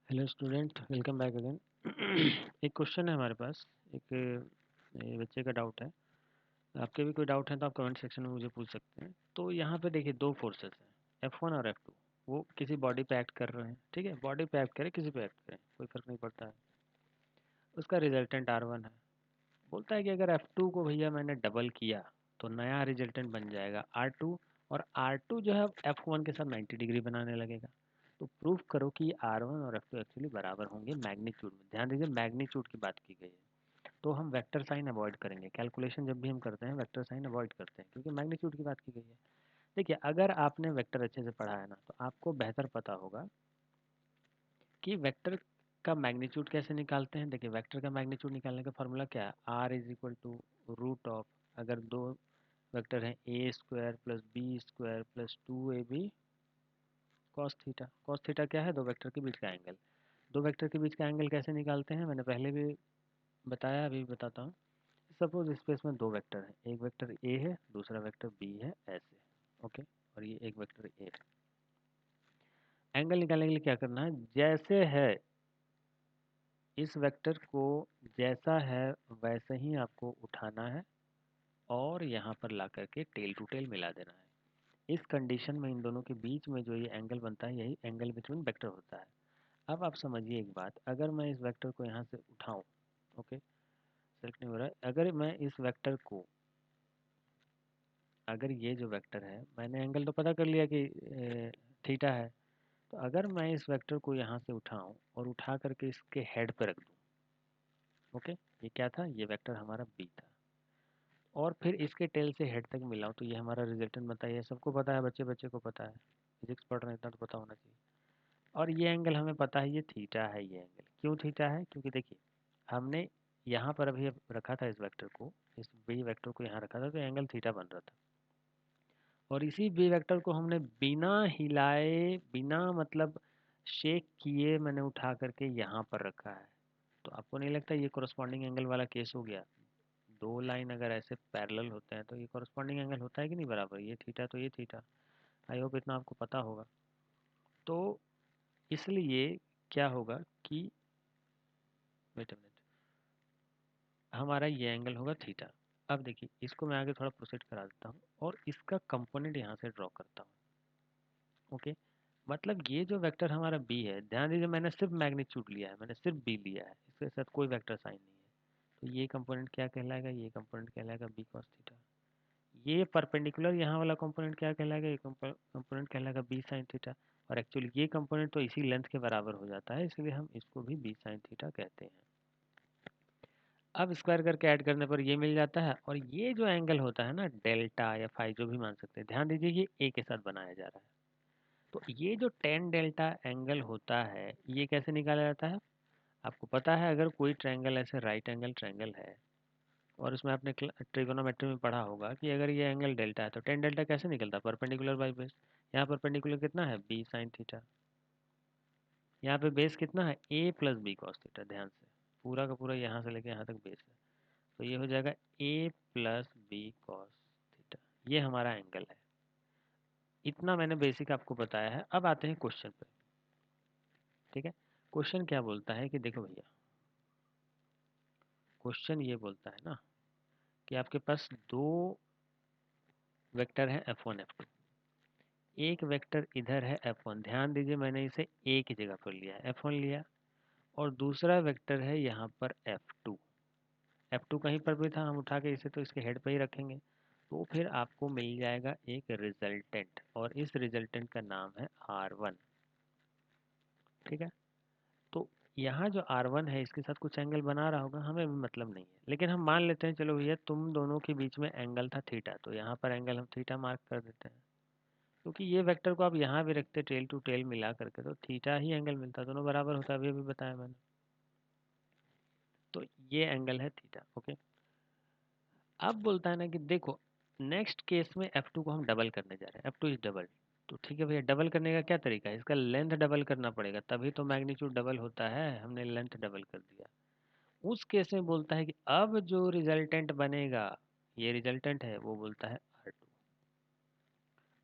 Hello student, welcome back again. एक question है हमारे पास। एक बच्चे का डाउट है। आपके भी कोई डाउट है तो आप कमेंट सेक्शन में मुझे पूछ सकते हैं। तो यहाँ पे देखिए दो फोर्सेस हैं, F1 और F2। वो किसी बॉडी पे एक्ट कर रहे हैं, ठीक है। बॉडी पे एक्ट करें, किसी पे एक्ट करें, कोई फर्क नहीं पड़ता है। उसका रिजल्टेंट R1 है। बोलता है कि अगर F2 को भैया मैंने डबल किया तो नया रिजल्टेंट बन जाएगा R2। और R2 जो है F1 के साथ 90 डिग्री बनाने लगेगा। तो प्रूफ करो कि R1 और F2 एक्चुअली बराबर होंगे मैग्नीट्यूड में। ध्यान दीजिए, मैग्नीट्यूड की बात की गई है। तो हम वेक्टर साइन अवॉइड करेंगे। कैलकुलेशन जब भी हम करते हैं वेक्टर साइन अवॉइड करते हैं, क्योंकि मैग्नीट्यूड की बात की गई है। देखिए, अगर आपने वेक्टर अच्छे से पढ़ा है ना, तो आपको बेहतर पता होगा कि वेक्टर का मैग्नीट्यूड कैसे निकालते हैं। देखिए, वेक्टर का मैग्नीट्यूड निकालने का फॉर्मूला क्या है, R is equal to root of, अगर दो वेक्टर हैं A square plus B square plus 2ab cos theta. Cos theta क्या है, दो वेक्टर के बीच का एंगल। दो वेक्टर के बीच का एंगल कैसे निकालते हैं, मैंने पहले भी बताया, अभी भी बताता हूँ। सपोज स्पेस में दो वेक्टर हैं, एक वेक्टर ए है, दूसरा वेक्टर बी है, ऐसे। ओके, और ये एक वेक्टर ए है। एंगल निकालने के लिए क्या करना है, जैसे है इस वेक्टर को, जैसा है वैसे ही आपको उठाना है और यहाँ पर ला करके टेल टू टेल मिला देना है। इस कंडीशन में इन दोनों के बीच में जो ये एंगल बनता है, यही एंगल बिटवीन वेक्टर होता है। अब आप समझिए एक बात, अगर मैं इस वेक्टर को यहाँ से उठाऊं, ओके, सेलेक्ट नहीं हो रहा है। अगर मैं इस वेक्टर को, अगर ये जो वेक्टर है, मैंने एंगल तो पता कर लिया कि थीटा है। तो अगर मैं इस वेक्टर को यहाँ से उठाऊं और उठा करके इसके हेड पर रख दूं, ओके, ये क्या था, ये वेक्टर हमारा बी था, और फिर इसके टेल से हेड तक मिलाऊं, तो ये हमारा रिजल्टेंट बनता है। ये सबको पता है, बच्चे बच्चे को पता है, फिजिक्स पढ़ रहे हैं इतना तो पता होना चाहिए। और ये एंगल हमें पता है, ये थीटा है। ये एंगल क्यों थीटा है, क्योंकि देखिए हमने यहाँ पर अभी रखा था इस वेक्टर को, इस बी वेक्टर को यहाँ रखा था, तो एंगल थीटा बन रहा था। और इसी बी वेक्टर को हमने बिना हिलाए, बिना मतलब शेक किए, मैंने उठा करके यहाँ पर रखा है। तो आपको नहीं लगता ये कोरस्पॉन्डिंग एंगल वाला केस हो गया। दो लाइन अगर ऐसे पैरेलल होते हैं तो ये कोरस्पॉन्डिंग एंगल होता है कि नहीं बराबर, ये थीटा तो ये थीटा। आई होप इतना आपको पता होगा। तो इसलिए क्या होगा कि, वेट अ मिनट, हमारा ये एंगल होगा थीटा। अब देखिए, इसको मैं आगे थोड़ा प्रोसीड करा देता हूँ और इसका कंपोनेंट यहाँ से ड्रॉ करता हूँ। ओके, मतलब ये जो वेक्टर हमारा बी है, ध्यान दीजिए मैंने सिर्फ मैग्नीट्यूड लिया है, मैंने सिर्फ बी लिया है, इसके साथ कोई वेक्टर साइन नहीं है। तो ये कंपोनेंट क्या कहलाएगा, ये कंपोनेंट कहलाएगा बी कॉस थीटा। ये परपेंडिकुलर यहाँ वाला कंपोनेंट क्या कहलाएगा, ये कंपोनेंट कहलाएगा बी साइन थीटा। और एक्चुअली ये कंपोनेंट तो इसी लेंथ के बराबर हो जाता है, इसलिए हम इसको भी बी साइन थीटा कहते हैं। अब स्क्वायर करके ऐड करने पर ये मिल जाता है। और ये जो एंगल होता है ना, डेल्टा या फाई जो भी मान सकते हैं, ध्यान दीजिए ये ए के साथ बनाया जा रहा है। तो ये जो टेन डेल्टा एंगल होता है, ये कैसे निकाला जाता है, आपको पता है। अगर कोई ट्रायंगल ऐसे राइट एंगल ट्रायंगल है, और उसमें आपने ट्रिगोनोमेट्री में पढ़ा होगा कि अगर ये एंगल डेल्टा है तो टेन डेल्टा कैसे निकलता है, परपेंडिकुलर बाई बेस। यहाँ परपेंडिकुलर कितना है, बी साइन थीटा। यहाँ पे बेस कितना है, ए प्लस बी कॉस थीटा। ध्यान से, पूरा का पूरा यहाँ से लेके यहाँ तक बेस है, तो ये हो जाएगा ए प्लस बी कॉस थीटा। ये हमारा एंगल है। इतना मैंने बेसिक आपको बताया है। अब आते हैं क्वेश्चन पे, ठीक है। क्वेश्चन क्या बोलता है कि देखो भैया, क्वेश्चन ये बोलता है ना कि आपके पास दो वेक्टर है F1 F2। एक वेक्टर इधर है F1, ध्यान दीजिए मैंने इसे ए की जगह पर लिया, F1 लिया। और दूसरा वेक्टर है यहाँ पर F2। F2 कहीं पर भी था, हम उठा के इसे तो इसके हेड पे ही रखेंगे। तो फिर आपको मिल जाएगा एक रिजल्टेंट, और इस रिजल्टेंट का नाम है R1, ठीक है। तो यहाँ जो R1 है, इसके साथ कुछ एंगल बना रहा होगा, हमें भी मतलब नहीं है, लेकिन हम मान लेते हैं, चलो भैया तुम दोनों के बीच में एंगल था थीटा, तो यहाँ पर एंगल हम थीटा मार्क कर देते हैं। क्योंकि ये वेक्टर को आप यहाँ भी रखते टेल टू टेल मिला करके, तो थीटा ही एंगल मिलता, दोनों बराबर होता है, अभी बताया मैंने। तो ये एंगल है थीटा, ओके। अब बोलता है ना कि देखो, नेक्स्ट केस में F2 को हम डबल करने जा रहे हैं, F2 इज डबल। तो ठीक है भैया, डबल करने का क्या तरीका है, इसका लेंथ डबल करना पड़ेगा, तभी तो मैग्नीट्यूड डबल होता है। हमने लेंथ डबल कर दिया। उस केस में बोलता है कि अब जो रिजल्टेंट बनेगा, ये रिजल्टेंट है, वो बोलता है R2।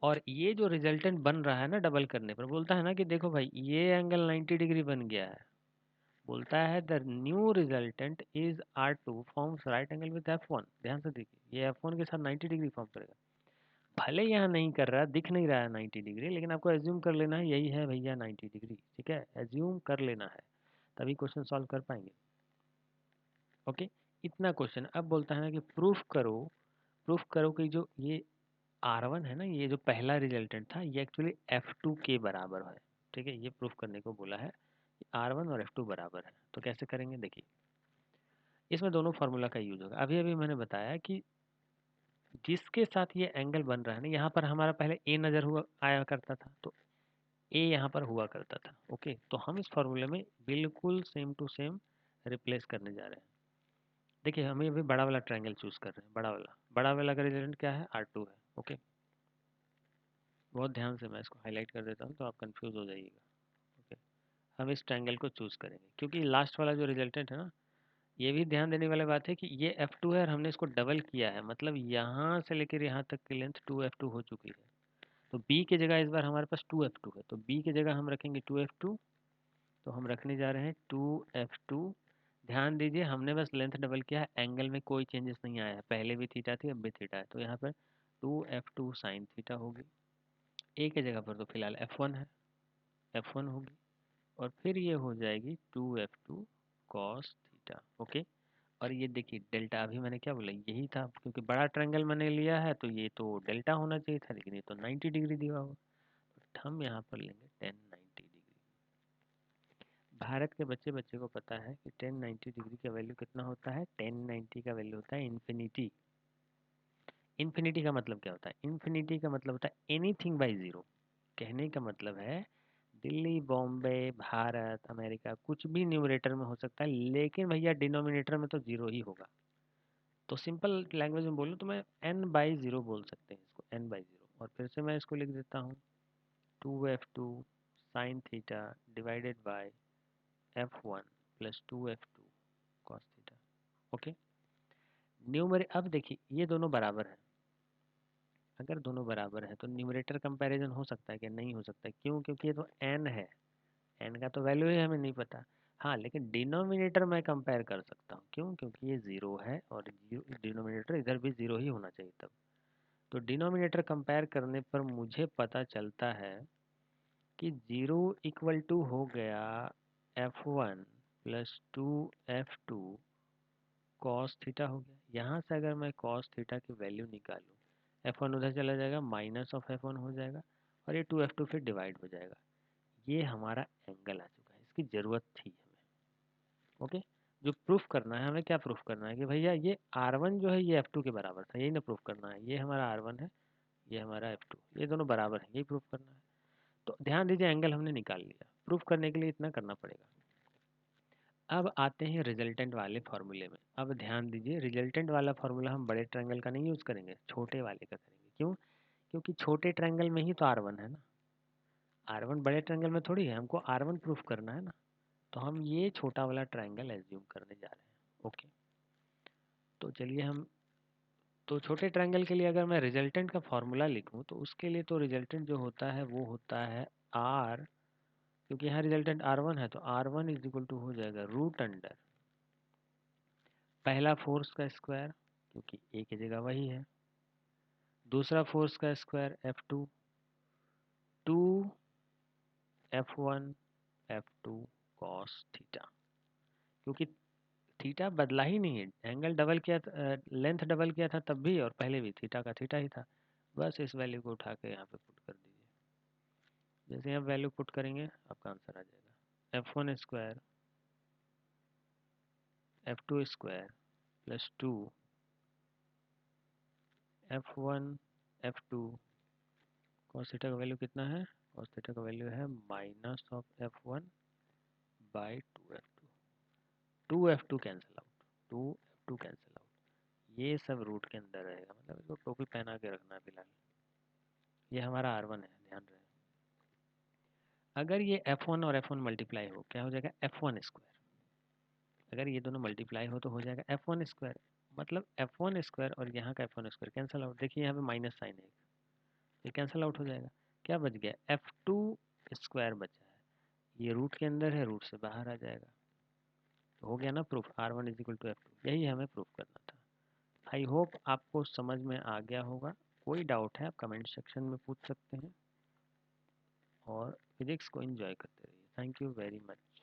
और ये जो रिजल्टेंट बन रहा है ना डबल करने पर, बोलता है ना कि देखो भाई ये एंगल 90 डिग्री बन गया है। बोलता है the new resultant is R2 forms right angle with F1। ध्यान से देखिए, ये F1 के साथ 90 डिग्री फॉर्म करेगा। भले यहाँ नहीं कर रहा, दिख नहीं रहा है 90 डिग्री, लेकिन आपको एज्यूम कर लेना है यही है भैया 90 डिग्री। ठीक है, एज्यूम कर लेना है, तभी क्वेश्चन सॉल्व कर पाएंगे। ओके, इतना क्वेश्चन। अब बोलता है ना कि प्रूफ करो कि जो ये R1 है ना, ये जो पहला रिजल्टेंट था, ये एक्चुअली F2 के बराबर है। ठीक है, ये प्रूफ करने को बोला है कि R1 और F2 बराबर है। तो कैसे करेंगे, देखिए इसमें दोनों फार्मूला का यूज होगा। अभी अभी मैंने बताया कि जिसके साथ ये एंगल बन रहा है ना, यहाँ पर हमारा पहले ए नज़र हुआ आया करता था, तो ए यहाँ पर हुआ करता था। ओके, तो हम इस फार्मूले में बिल्कुल सेम टू सेम रिप्लेस करने जा रहे हैं। देखिए हमें अभी बड़ा वाला ट्रायंगल चूज कर रहे हैं, बड़ा वाला का रिजल्टेंट क्या है, R2 है। ओके, बहुत ध्यान से मैं इसको हाईलाइट कर देता हूँ तो आप कंफ्यूज हो जाइएगा। ओके, हम इस ट्रायंगल को चूज करेंगे क्योंकि लास्ट वाला जो रिजल्टेंट है ना, ये भी ध्यान देने वाली बात है कि ये F2 है और हमने इसको डबल किया है, मतलब यहाँ से लेकर यहाँ तक की लेंथ 2F2 हो चुकी है। तो B की जगह इस बार हमारे पास 2F2 है, तो B की जगह हम रखेंगे 2F2। तो हम रखने जा रहे हैं 2F2। ध्यान दीजिए हमने बस लेंथ डबल किया है, एंगल में कोई चेंजेस नहीं आया है, पहले भी थीटा थी अब भी थीटा है, तो यहाँ पर 2F2 साइन थीटा होगी। ए की जगह पर तो फिलहाल F1 है, F1 होगी। और फिर ये हो जाएगी 2F2 कॉस थीटा। ओके, और ये देखिए डेल्टा, अभी मैंने क्या बोला, यही था, क्योंकि बड़ा ट्रायंगल मैंने लिया है तो ये तो डेल्टा होना चाहिए था, लेकिन ये तो 90 डिग्री दिया हुआ। तो हम यहाँ पर लेंगे 1090 डिग्री। भारत के बच्चे बच्चे को पता है कि 1090 डिग्री का वैल्यू कितना होता है, 1090 का वैल्यू होता है इन्फिनिटी। इन्फिनिटी का मतलब क्या होता है, इन्फिनिटी का मतलब होता है एनीथिंग बाई ज़ीरो। कहने का मतलब है दिल्ली, बॉम्बे, भारत, अमेरिका, कुछ भी न्यूमरेटर में हो सकता है, लेकिन भैया डिनोमिनेटर में तो जीरो ही होगा। तो सिंपल लैंग्वेज में बोलूँ तो मैं n/0 बोल सकते हैं इसको, n/0। और फिर से मैं इसको लिख देता हूँ 2F2 sine theta divided by F1 plus 2F2 cos theta. Okay, न्यूमरे अब देखिए ये दोनों बराबर है। अगर दोनों बराबर है तो न्यूमरेटर कंपैरिजन हो सकता है कि नहीं हो सकता है, क्यों, क्योंकि ये तो n है, n का तो वैल्यू ही हमें नहीं पता। हाँ, लेकिन डिनोमिनेटर मैं कंपेयर कर सकता हूँ, क्यों, क्योंकि ये ज़ीरो है और डिनोमिनेटर इधर भी ज़ीरो ही होना चाहिए तब। तो डिनोमिनेटर कंपेयर करने पर मुझे पता चलता है कि ज़ीरो इक्वल टू हो गया F1 plus 2F2 cos theta हो गया। यहाँ से अगर मैं कॉस थीटा की वैल्यू निकालूँ, F1 उधर चला जाएगा, माइनस ऑफ F1 हो जाएगा, और ये 2F2 फिर डिवाइड हो जाएगा। ये हमारा एंगल आ चुका है, इसकी ज़रूरत थी हमें। ओके, जो प्रूफ करना है, हमें क्या प्रूफ करना है कि भैया ये R1 जो है ये F2 के बराबर था, यही ना प्रूफ करना है। ये हमारा R1 है, ये हमारा F2, ये दोनों बराबर है, यही प्रूफ करना है। तो ध्यान दीजिए एंगल हमने निकाल लिया, प्रूफ करने के लिए इतना करना पड़ेगा। अब आते हैं रिजल्टेंट वाले फार्मूले में। अब ध्यान दीजिए, रिजल्टेंट वाला फार्मूला हम बड़े ट्रायंगल का नहीं यूज़ करेंगे, छोटे वाले का करेंगे। क्यों, क्योंकि छोटे ट्रायंगल में ही तो R1 है ना, R1 बड़े ट्रायंगल में थोड़ी है, हमको R1 प्रूफ करना है ना। तो हम ये छोटा वाला ट्रायंगल एज्यूम करने जा रहे हैं। ओके, तो चलिए हम, तो छोटे ट्रायंगल के लिए अगर मैं रिजल्टेंट का फार्मूला लिखूं तो उसके लिए तो रिजल्टेंट जो होता है वो होता है R, क्योंकि यहाँ रिजल्टेंट R1 है तो R1 इज इक्वल टू हो जाएगा रूट अंडर पहला फोर्स का स्क्वायर, क्योंकि ए की जगह वही है, दूसरा फोर्स का square F2, 2F1 F2 cos theta. क्योंकि थीटा बदला ही नहीं है, एंगल डबल किया, लेंथ डबल किया था तब भी, और पहले भी थीटा का थीटा ही था। बस इस वैल्यू को उठा के यहाँ पे पुट कर दीजिए। जैसे आप वैल्यू पुट करेंगे आपका आंसर आ जाएगा F1 square F2 square plus 2 F1 F2 cos theta का वैल्यू कितना है, कॉस थीटा का वैल्यू है minus of F1 by 2F2। 2F2 cancel out, 2F2 cancel out, ये सब रूट के अंदर रहेगा, मतलब इसको टोपी पहना के रखना है फिलहाल। ये हमारा R1 है, ध्यान रहे। अगर ये F1 और F1 मल्टीप्लाई हो, क्या हो जाएगा F1 स्क्वायर। अगर ये दोनों मल्टीप्लाई हो तो हो जाएगा F1 स्क्वायर, मतलब F1 स्क्वायर और यहाँ का F1 स्क्वायर कैंसिल आउट। देखिए यहाँ पे माइनस साइन है, ये कैंसिल आउट हो जाएगा। क्या बच गया, f2 स्क्वायर बचा है, ये रूट के अंदर है, रूट से बाहर आ जाएगा। तो हो गया ना proof, r1 is equal to f2, यही हमें प्रूफ करना था। आई होप आपको समझ में आ गया होगा। कोई डाउट है आप कमेंट सेक्शन में पूछ सकते हैं, और फिजिक्स को एंजॉय करते रहिए। Thank you very much.